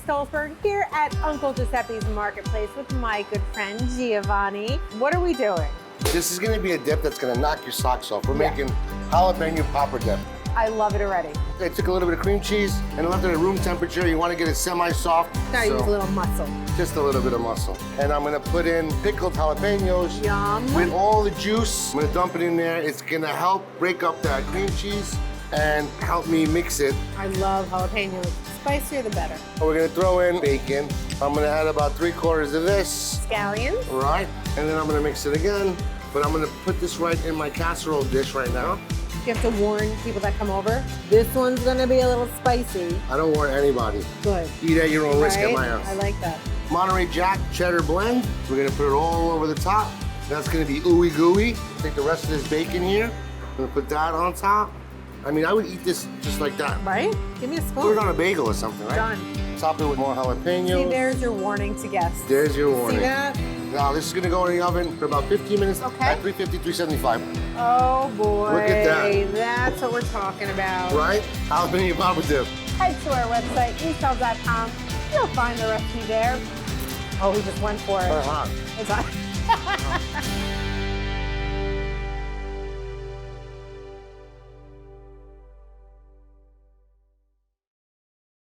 Stolzberg here at Uncle Giuseppe's Marketplace with my good friend Giovanni. What are we doing? This is gonna be a dip that's gonna knock your socks off. We're making jalapeno popper dip. I love it already. I took a little bit of cream cheese and left it at room temperature. You wanna get it semi-soft. Gotta use a little muscle. Just a little bit of muscle. And I'm gonna put in pickled jalapenos. Yum. With all the juice. I'm gonna dump it in there. It's gonna help break up that cream cheese and help me mix it. I love jalapeno. The spicier the better. We're gonna throw in bacon. I'm gonna add about 3/4 of this. Scallions. Right, and then I'm gonna mix it again. But I'm gonna put this right in my casserole dish right now. You have to warn people that come over. This one's gonna be a little spicy. I don't warn anybody. Good. Eat at your own risk at Right? my house. I like that. Monterey Jack cheddar blend. We're gonna put it all over the top. That's gonna be ooey gooey. Take the rest of this bacon here. I'm gonna put that on top. I mean, I would eat this just like that. Right? Give me a spoon. Put it on a bagel or something, right? Done. Top it with more jalapenos. See, there's your warning to guests. There's your warning. See that? Now, this is gonna go in the oven for about 15 minutes Okay. at 350, 375. Oh boy. Look at that. That's what we're talking about. Right? Jalapeno popper dip. Head to our website, eastsell.com. You'll find the recipe there. Oh, we just went for it. Uh-huh. It's on.